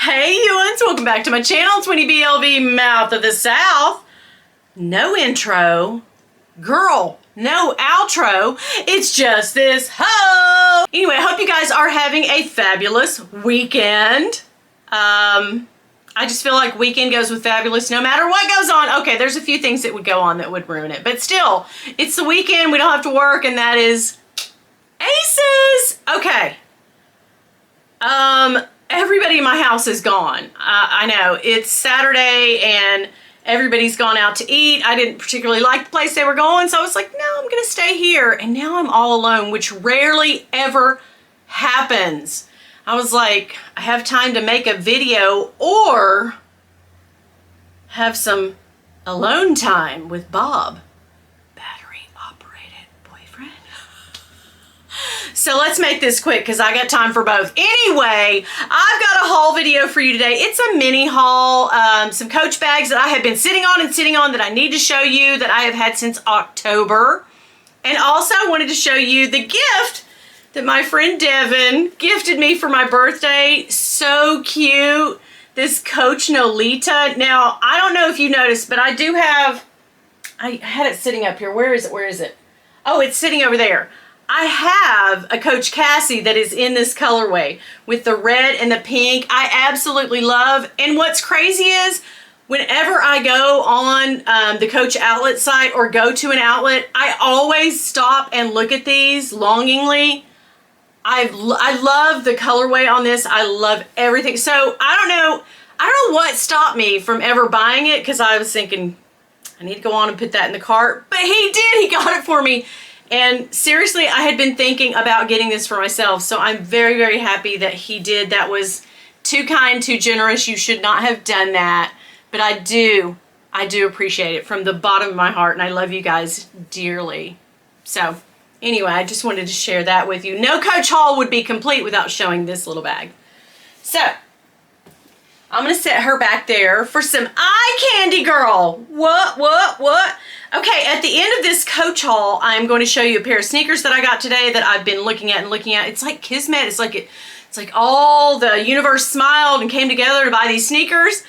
Hey Ewans, welcome back to my channel. It's Winnie BLV, Mouth of the South. No intro. Girl, no outro. It's just this ho. Anyway, I hope you guys are having a fabulous weekend. I just feel like weekend goes with fabulous no matter what goes on. Okay, there's a few things that would go on that would ruin it, but still, it's the weekend. We don't have to work, and that is aces. Okay. Everybody in my house is gone. I know it's Saturday and everybody's gone out to eat. I didn't particularly like the place they were going, so I was like, no, I'm gonna stay here. And now I'm all alone, which rarely ever happens. I was like, I have time to make a video or have some alone time with Bob, battery operated boyfriend. So let's make this quick because I got time for both. Anyway, I've got a haul video for you today. It's a mini haul, some Coach bags that I have been sitting on that I need to show you that I have had since October. And also I wanted to show you the gift that my friend Devin gifted me for my birthday. So cute. This Coach Nolita. Now, I don't know if you noticed, but I do have, I had it sitting up here. Where is it? Where is it? Oh, it's sitting over there. I have a Coach Cassie that is in this colorway with the red and the pink. I absolutely love. And what's crazy is whenever I go on the Coach outlet site or go to an outlet, I always stop and look at these longingly. I love the colorway on this. I love everything. So I don't know what stopped me from ever buying it because I was thinking I need to go on and put that in the cart. But he did. He got it for me. And seriously, I had been thinking about getting this for myself, so I'm very, very happy that he did. That was too kind, too generous. You should not have done that, but I do appreciate it from the bottom of my heart, and I love you guys dearly. So anyway, I just wanted to share that with you. No Coach haul would be complete without showing this little bag. So I'm going to set her back there for some eye candy, girl. What? Okay, at the end of this Coach haul, I'm going to show you a pair of sneakers that I got today that I've been looking at. It's like Kismet. It's like all the universe smiled and came together to buy these sneakers.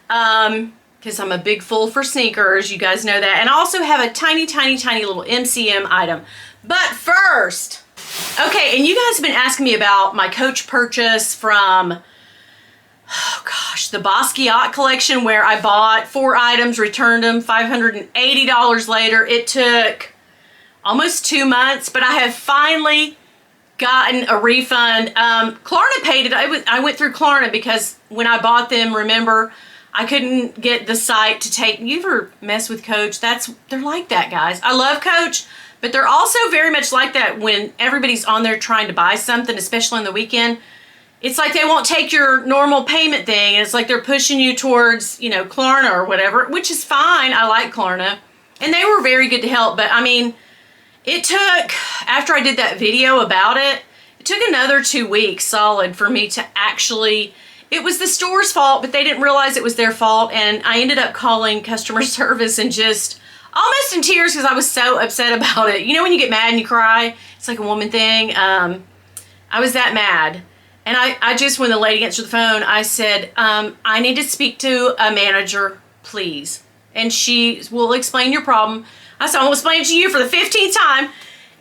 Because I'm a big fool for sneakers. You guys know that. And I also have a tiny, tiny, tiny little MCM item. But first, okay, and you guys have been asking me about my Coach purchase from, oh gosh, the Basquiat collection where I bought 4 items, returned them, $580 later. It took almost 2 months, but I have finally gotten a refund. Klarna paid it. I went through Klarna because when I bought them, remember, I couldn't get the site to take. You ever mess with Coach? They're like that, guys. I love Coach, but they're also very much like that when everybody's on there trying to buy something, especially on the weekend. It's like they won't take your normal payment thing. And it's like they're pushing you towards, Klarna or whatever, which is fine. I like Klarna. And they were very good to help. But, I mean, it took, after I did that video about it, it took another 2 weeks solid for me to actually, it was the store's fault, but they didn't realize it was their fault. And I ended up calling customer service and just almost in tears because I was so upset about it. You know when you get mad and you cry? It's like a woman thing. I was that mad. And I just, when the lady answered the phone, I said, I need to speak to a manager, please. And she will explain your problem. I said, I'll explain it to you for the 15th time.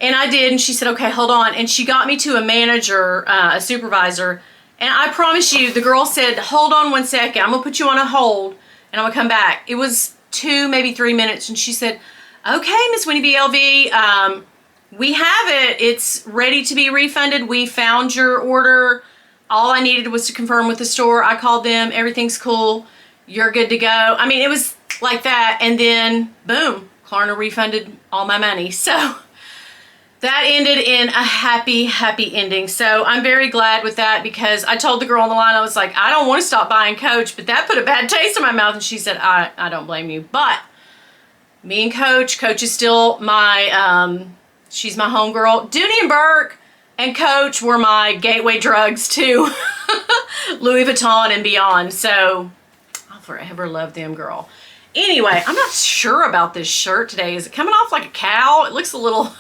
And I did. And she said, okay, hold on. And she got me to a manager, a supervisor. And I promise you, the girl said, hold on 1 second. I'm going to put you on a hold and I'm going to come back. It was 2, maybe 3 minutes. And she said, okay, Miss Winnie BLV, we have it. It's ready to be refunded. We found your order. All I needed was to confirm with the store. I called them. Everything's cool. You're good to go. I mean, it was like that. And then, boom, Klarna refunded all my money. So that ended in a happy, happy ending. So I'm very glad with that because I told the girl on the line, I was like, I don't want to stop buying Coach, but that put a bad taste in my mouth. And she said, I don't blame you. But me and Coach is still my, she's my homegirl. Dooney and Burke and Coach were my gateway drugs to Louis Vuitton and beyond. So I'll forever love them, girl. Anyway, I'm not sure about this shirt today. Is it coming off like a cow? It looks a little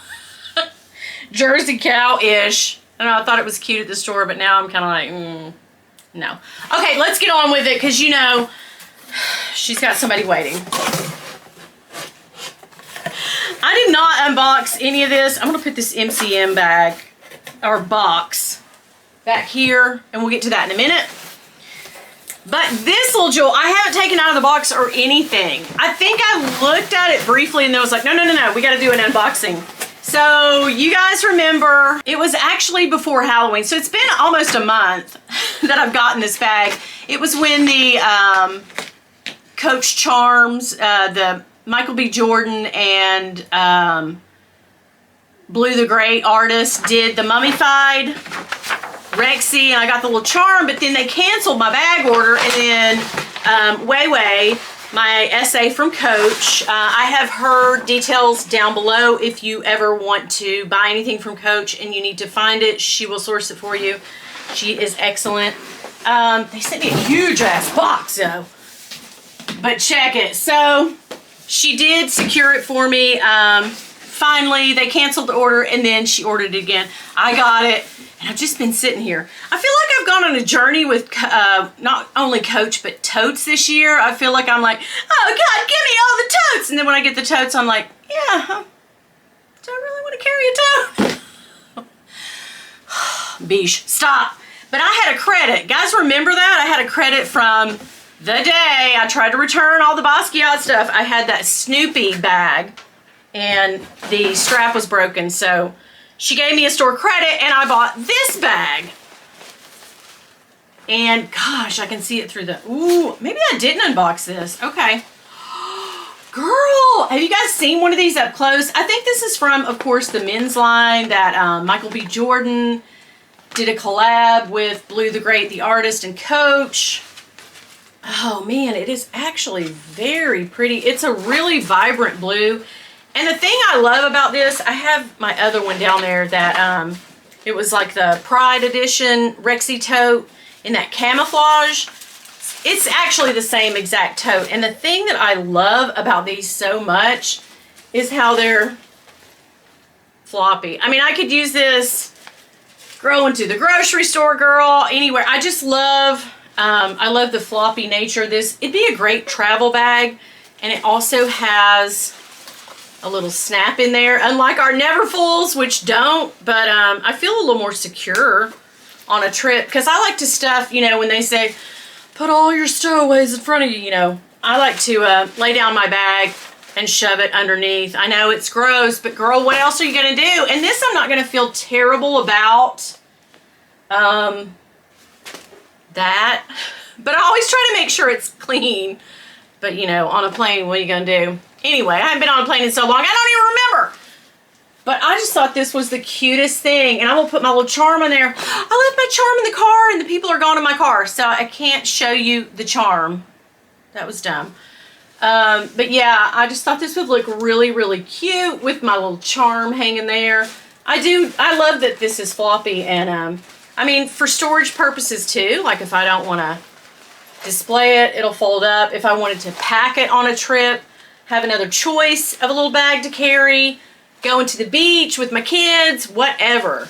Jersey cow-ish. I don't know, I thought it was cute at the store, but now I'm kind of like, No. Okay, let's get on with it because you know she's got somebody waiting. I did not unbox any of this. I'm going to put this MCM bag or box back here and we'll get to that in a minute. But this little jewel, I haven't taken out of the box or anything. I think I looked at it briefly and then was like, no, we got to do an unboxing. So you guys remember, it was actually before Halloween. So it's been almost a month that I've gotten this bag. It was when the Coach Charms, the Michael B. Jordan and Blue the Great artist did the mummified Rexy, and I got the little charm, but then they canceled my bag order, and then WeiWei, my essay from Coach, I have her details down below if you ever want to buy anything from Coach and you need to find it. She will source it for you. She is excellent. They sent me a huge ass box though, but check it. So she did secure it for me. Finally, they canceled the order and then she ordered it again. I got it. And I've just been sitting here. I feel like I've gone on a journey with not only Coach, but totes this year. I feel like I'm like, oh God, give me all the totes. And then when I get the totes, I'm like, yeah, do I really want to carry a tote? Beesh, stop. But I had a credit. Guys, remember that? I had a credit from the day I tried to return all the Basquiat stuff. I had that Snoopy bag and the strap was broken. So she gave me a store credit and I bought this bag. And gosh, I can see it through the, ooh, maybe I didn't unbox this. Okay. Girl, have you guys seen one of these up close? I think this is from, of course, the men's line that Michael B. Jordan did a collab with Blue the Great, the artist, and Coach. Oh man, it is actually very pretty. It's a really vibrant blue. And the thing I love about this, I have my other one down there that it was like the Pride Edition Rexy tote in that camouflage. It's actually the same exact tote. And the thing that I love about these so much is how they're floppy. I mean, I could use this going to the grocery store, girl, anywhere. I just love, I love the floppy nature of this. It'd be a great travel bag. And it also has a little snap in there, unlike our Neverfulls, which don't, but I feel a little more secure on a trip because I like to stuff, you know, when they say put all your stowaways in front of you, you know, I like to lay down my bag and shove it underneath. I know it's gross, but girl, what else are you gonna do? And this I'm not gonna feel terrible about that, but I always try to make sure it's clean. But you know, on a plane, what are you gonna do? Anyway, I haven't been on a plane in so long, I don't even remember. But I just thought this was the cutest thing. And I'm gonna put my little charm on there. I left my charm in the car and the people are gone in my car. So I can't show you the charm. That was dumb. But yeah, I just thought this would look really, really cute with my little charm hanging there. I love that this is floppy. And I mean, for storage purposes too. Like if I don't wanna display it, it'll fold up. If I wanted to pack it on a trip, have another choice of a little bag to carry, going to the beach with my kids, whatever.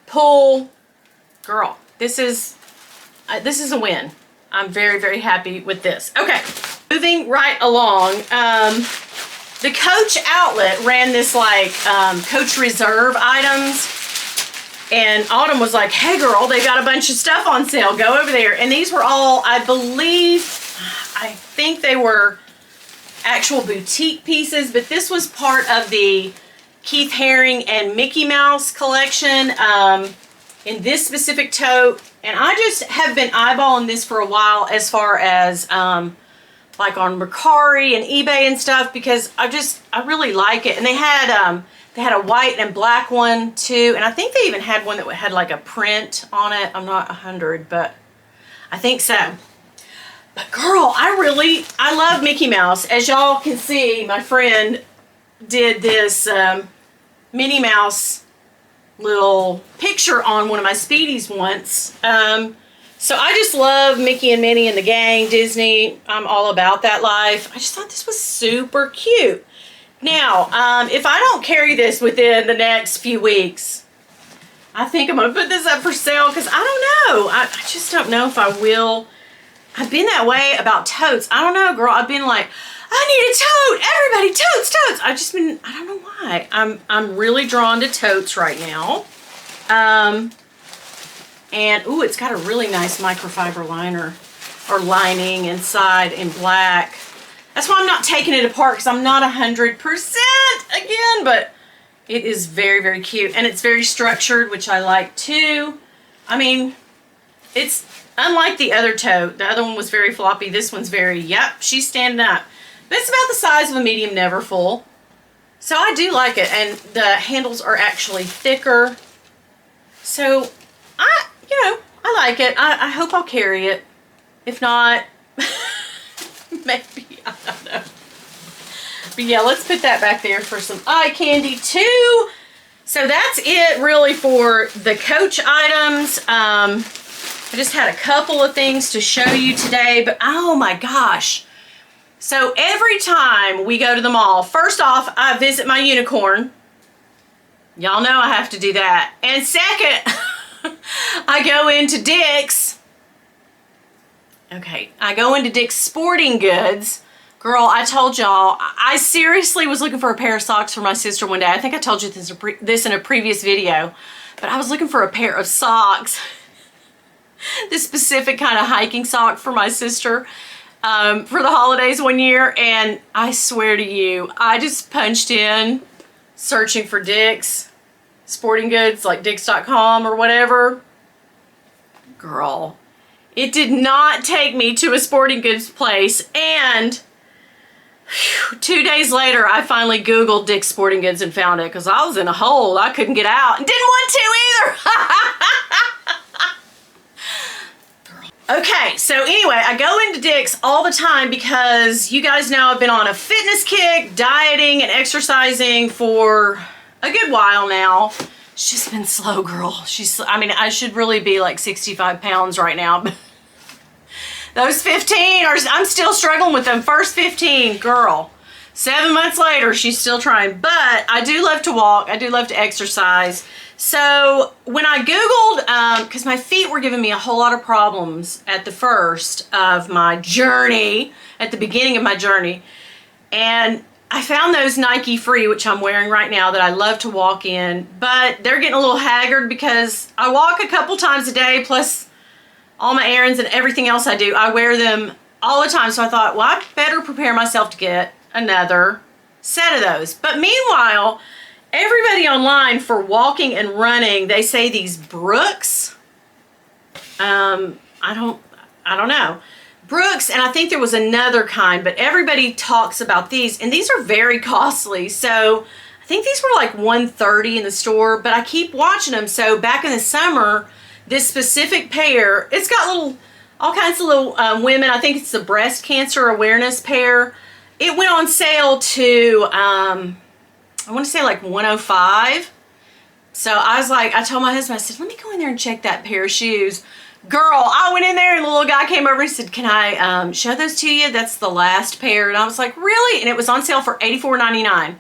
Pool, girl, this is a win. I'm very, very happy with this. Okay, moving right along. The Coach outlet ran this like Coach Reserve items. And Autumn was like, hey girl, they got a bunch of stuff on sale. Go over there. And these were all, I think they were actual boutique pieces, but this was part of the Keith Haring and Mickey Mouse collection in this specific tote. And I just have been eyeballing this for a while as far as like on Mercari and eBay and stuff, because I really like it. And they had a white and black one too. And I think they even had one that had like a print on it. I'm not 100, but I think so. But girl, I love Mickey Mouse. As y'all can see, my friend did this Minnie Mouse little picture on one of my Speedies once. So I just love Mickey and Minnie and the gang, Disney. I'm all about that life. I just thought this was super cute. Now, if I don't carry this within the next few weeks, I think I'm going to put this up for sale because I don't know. I just don't know if I will. I've been that way about totes. I don't know, girl. I've been like, I need a tote. Everybody, totes. I've just been, I don't know why. I'm really drawn to totes right now. And, ooh, it's got a really nice microfiber liner or lining inside in black. That's why I'm not taking it apart because I'm not 100% again, but it is very, very cute. And it's very structured, which I like too. I mean, it's unlike the other tote. The other one was very floppy. This one's very, yep, she's standing up. But it's about the size of a medium Neverfull. So I do like it. And the handles are actually thicker. So I like it. I hope I'll carry it. If not, maybe, I don't know. But yeah, let's put that back there for some eye candy too. So that's it really for the Coach items. I just had a couple of things to show you today, but oh my gosh. So every time we go to the mall, first off, I visit my unicorn. Y'all know I have to do that. And second, I go into Dick's. Okay, I go into Dick's Sporting Goods. Girl, I told y'all, I seriously was looking for a pair of socks for my sister one day. I think I told you this in a previous video, but I was looking for a pair of socks. This specific kind of hiking sock for my sister for the holidays one year, and I swear to you, I just punched in searching for Dick's Sporting Goods, like Dicks.com or whatever. Girl, it did not take me to a sporting goods place, and 2 days later, I finally Googled Dick's Sporting Goods and found it because I was in a hole. I couldn't get out and didn't want to either. Okay, so anyway, I go into Dick's all the time because you guys know I've been on a fitness kick, dieting and exercising for a good while now. It's just been slow, girl. I mean, I should really be like 65 pounds right now. Those 15 I'm still struggling with them first 15, girl. 7 months later, she's still trying. But I do love to walk. I do love to exercise. So when I Googled, because my feet were giving me a whole lot of problems at the first of my journey, at the beginning of my journey. And I found those Nike Free, which I'm wearing right now, that I love to walk in. But they're getting a little haggard because I walk a couple times a day, plus all my errands and everything else I do. I wear them all the time. So I thought, well, I better prepare myself to get another set of those. But meanwhile, everybody online for walking and running, they say these Brooks. I don't know. Brooks, and I think there was another kind, but everybody talks about these, and these are very costly. So I think these were like $130 in the store, but I keep watching them. So back in the summer, this specific pair, it's got all kinds of little women. I think it's the breast cancer awareness pair. It went on sale to, I want to say like $105. So I was like, I told my husband, I said, let me go in there and check that pair of shoes. Girl, I went in there and the little guy came over and said, can I show those to you? That's the last pair. And I was like, really? And it was on sale for $84.99.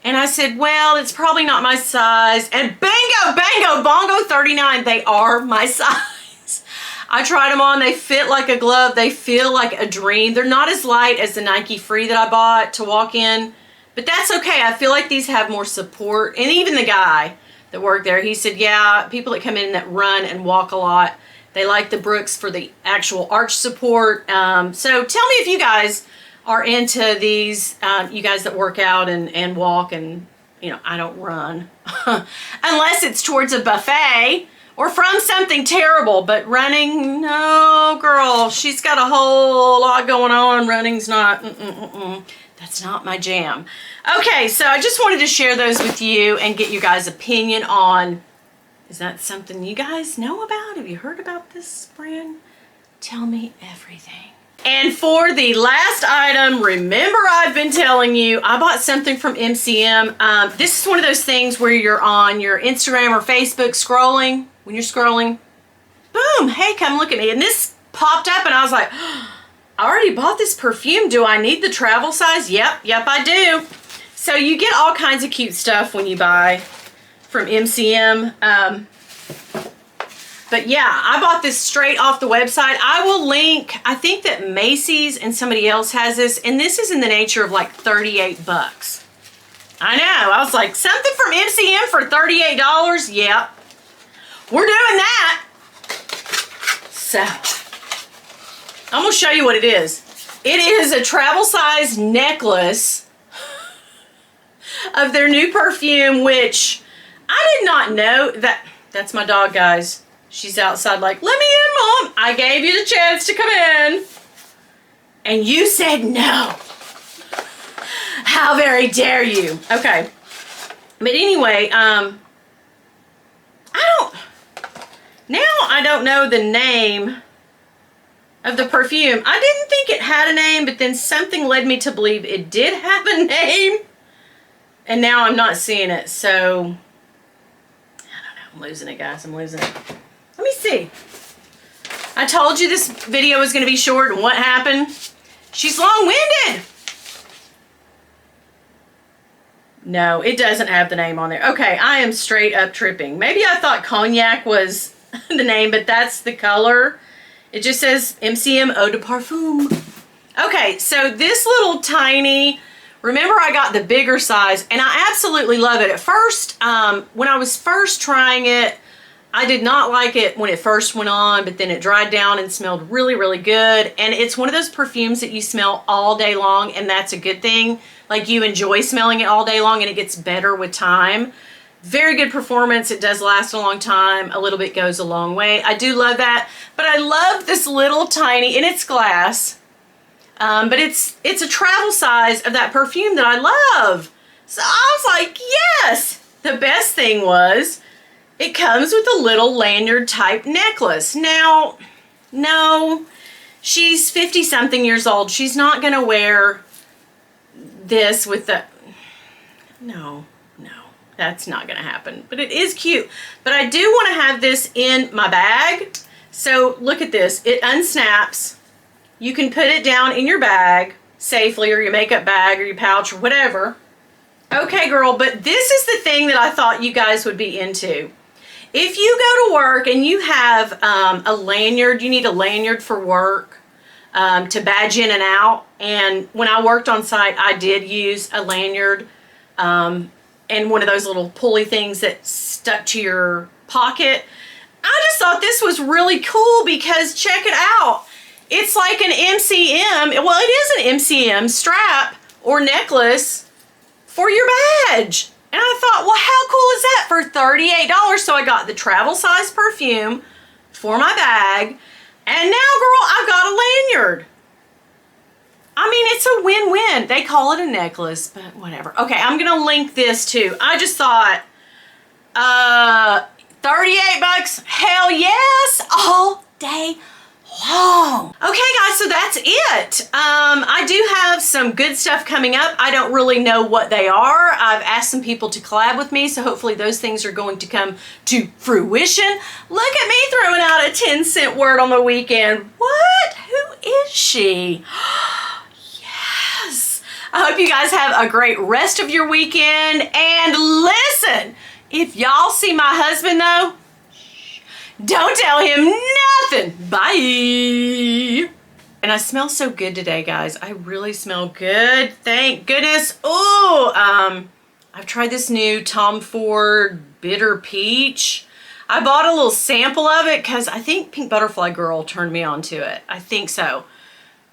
And I said, well, it's probably not my size. And bingo, bango, bongo 39, they are my size. I tried them on. They fit like a glove. They feel like a dream. They're not as light as the Nike Free that I bought to walk in. But that's okay. I feel like these have more support. And even the guy that worked there, he said, yeah, people that come in that run and walk a lot, they like the Brooks for the actual arch support. So tell me if you guys are into these, you guys that work out and walk, and I don't run. Unless it's towards a buffet or from something terrible, but running, no, girl, she's got a whole lot going on. Running's not, that's not my jam. Okay, so I just wanted to share those with you and get you guys' opinion on, is that something you guys know about? Have you heard about this brand? Tell me everything. And for the last item, remember I've been telling you, I bought something from MCM. This is one of those things where you're on your Instagram or Facebook scrolling. When you're scrolling, boom, hey, come look at me. And this popped up and I was like, oh, I already bought this perfume. Do I need the travel size? Yep, I do. So you get all kinds of cute stuff when you buy from MCM. But yeah, I bought this straight off the website. I will link, I think that Macy's and somebody else has this, and this is in the nature of like 38 bucks. I know, I was like, something from MCM for $38? Yep. We're doing that. So, I'm gonna show you what it is. It is a travel size necklace of their new perfume, which I did not know that. That's my dog, guys. She's outside like, let me in, Mom. I gave you the chance to come in. And you said no. How very dare you? Okay. But anyway, I don't know the name of the perfume. I didn't think it had a name, but then something led me to believe it did have a name. And now I'm not seeing it, so I don't know. I'm losing it, guys. I'm losing it. Let me see. I told you this video was going to be short, and what happened? She's long-winded. No, it doesn't have the name on there. Okay, I am straight up tripping. Maybe I thought cognac was the name, but that's the color. It just says MCM Eau de Parfum. Okay, so this little tiny, remember I got the bigger size, and I absolutely love it. At first, when I was first trying it, I did not like it when it first went on, but then it dried down and smelled really, really good. And it's one of those perfumes that you smell all day long, and that's a good thing. Like, you enjoy smelling it all day long, and it gets better with time. Very good performance. It does last a long time. A little bit goes a long way. I do love that. But I love this little tiny, and it's glass, but it's a travel size of that perfume that I love. So I was like, yes. The best thing was, it comes with a little lanyard type necklace. Now, no, she's 50-something years old. She's not going to wear this with the, no, that's not going to happen. But it is cute. But I do want to have this in my bag. So look at this. It unsnaps. You can put it down in your bag safely, or your makeup bag, or your pouch, or whatever. Okay, girl, but this is the thing that I thought you guys would be into. If you go to work and you have a lanyard, you need a lanyard for work to badge in and out. And when I worked on site, I did use a lanyard and one of those little pulley things that stuck to your pocket. I just thought this was really cool because check it out. It's like an MCM, well, it is an MCM strap or necklace for your badge. And I thought, well, how cool is that for $38? So I got the travel size perfume for my bag. And now, girl, I've got a lanyard. I mean, it's a win-win. They call it a necklace, but whatever. Okay, I'm going to link this too. I just thought, 38 bucks, hell yes, all day long. Okay, guys, so that's it. I do have some good stuff coming up. I don't really know what they are. I've asked some people to collab with me, so hopefully those things are going to come to fruition. Look at me throwing out a 10-cent word on the weekend. What? Who is she? Yes. I hope you guys have a great rest of your weekend. And listen, if y'all see my husband though, don't tell him nothing. Bye. And I smell so good today, guys. I really smell good. Thank goodness. Oh, I've tried this new Tom Ford Bitter Peach. I bought a little sample of it because I think Pink Butterfly Girl turned me on to it. I think so.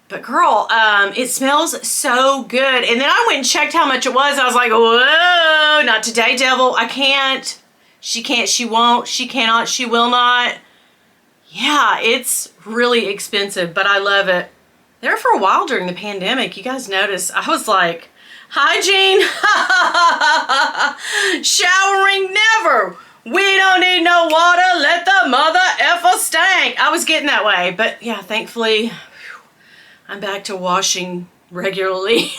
But girl, it smells so good. And then I went and checked how much it was. I was like, whoa, not today, devil. I can't. She can't, she won't, she cannot, she will not. Yeah, it's really expensive, but I love it. There for a while during the pandemic, you guys noticed, I was like, hygiene, showering never. We don't need no water, let the mother effer stank. I was getting that way, but yeah, thankfully, I'm back to washing regularly.